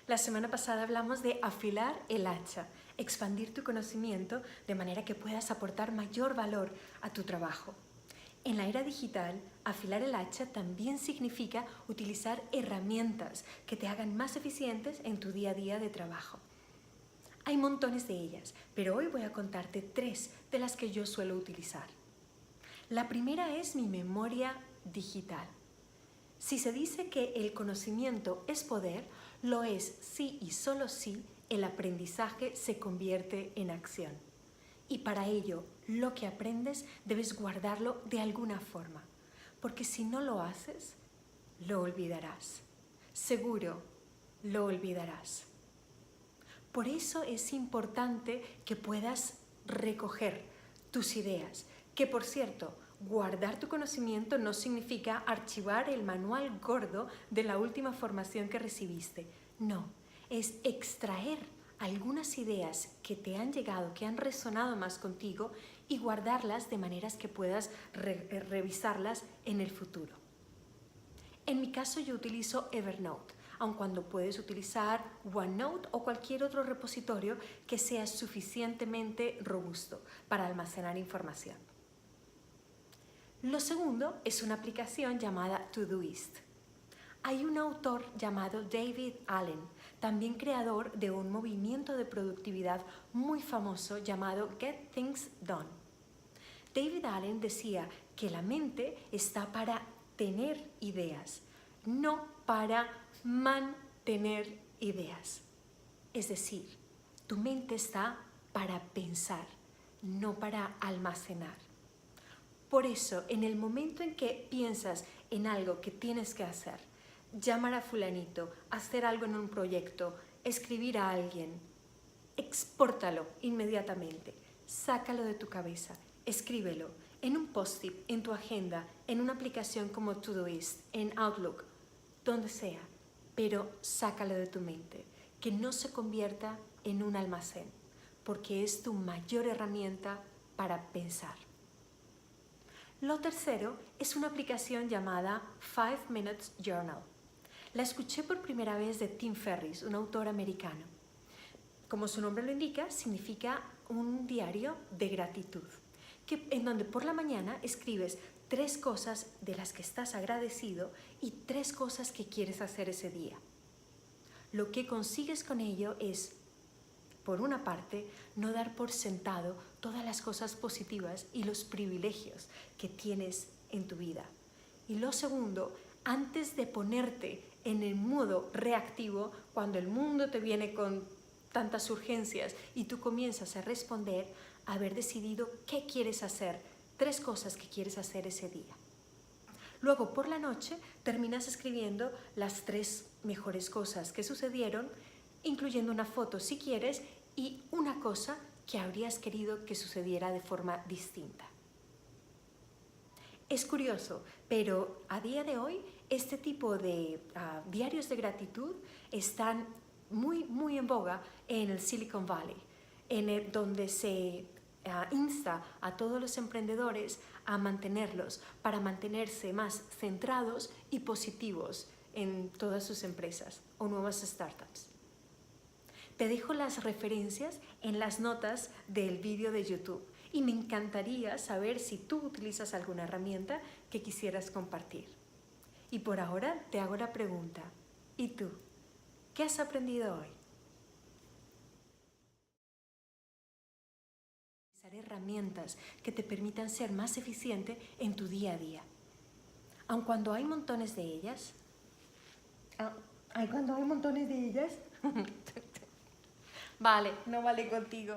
La semana pasada hablamos de afilar el hacha, expandir tu conocimiento de manera que puedas aportar mayor valor a tu trabajo. En la era digital, afilar el hacha también significa utilizar herramientas que te hagan más eficientes en tu día a día de trabajo. Hay montones de ellas, pero hoy voy a contarte 3 de las que yo suelo utilizar. La primera es mi memoria digital. Si se dice que el conocimiento es poder, lo es si y solo si el aprendizaje se convierte en acción. Y para ello, lo que aprendes debes guardarlo de alguna forma, porque si no lo haces, lo olvidarás. Seguro, lo olvidarás. Por eso es importante que puedas recoger tus ideas, que por cierto, guardar tu conocimiento no significa archivar el manual gordo de la última formación que recibiste. No, es extraer algunas ideas que te han llegado, que han resonado más contigo y guardarlas de maneras que puedas revisarlas en el futuro. En mi caso yo utilizo Evernote, aun cuando puedes utilizar OneNote o cualquier otro repositorio que sea suficientemente robusto para almacenar información. Lo segundo es una aplicación llamada Todoist. Hay un autor llamado David Allen, también creador de un movimiento de productividad muy famoso llamado Get Things Done. David Allen decía que la mente está para tener ideas, no para mantener ideas. Es decir, tu mente está para pensar, no para almacenar. Por eso, en el momento en que piensas en algo que tienes que hacer, llamar a fulanito, hacer algo en un proyecto, escribir a alguien, expórtalo inmediatamente, sácalo de tu cabeza, escríbelo en un post-it, en tu agenda, en una aplicación como Todoist, en Outlook, donde sea, pero sácalo de tu mente, que no se convierta en un almacén, porque es tu mayor herramienta para pensar. Lo tercero es una aplicación llamada 5 Minutes Journal. La escuché por primera vez de Tim Ferriss, un autor americano. Como su nombre lo indica, significa un diario de gratitud, en donde por la mañana escribes 3 cosas de las que estás agradecido y 3 cosas que quieres hacer ese día. Lo que consigues con ello es, por una parte, no dar por sentado todas las cosas positivas y los privilegios que tienes en tu vida. Y lo segundo, antes de ponerte en el modo reactivo, cuando el mundo te viene con tantas urgencias y tú comienzas a responder, haber decidido qué quieres hacer, 3 cosas que quieres hacer ese día. Luego, por la noche, terminas escribiendo las 3 mejores cosas que sucedieron, incluyendo una foto si quieres, y una cosa que habrías querido que sucediera de forma distinta. Es curioso, pero a día de hoy este tipo de diarios de gratitud están muy en boga en el Silicon Valley, donde se insta a todos los emprendedores a mantenerlos para mantenerse más centrados y positivos en todas sus empresas o nuevas startups. Te dejo las referencias en las notas del vídeo de YouTube y me encantaría saber si tú utilizas alguna herramienta que quisieras compartir. Y por ahora te hago la pregunta, ¿y tú? ¿Qué has aprendido hoy? Utilizar herramientas que te permitan ser más eficiente en tu día a día. Aun cuando hay montones de ellas, Vale, no vale contigo.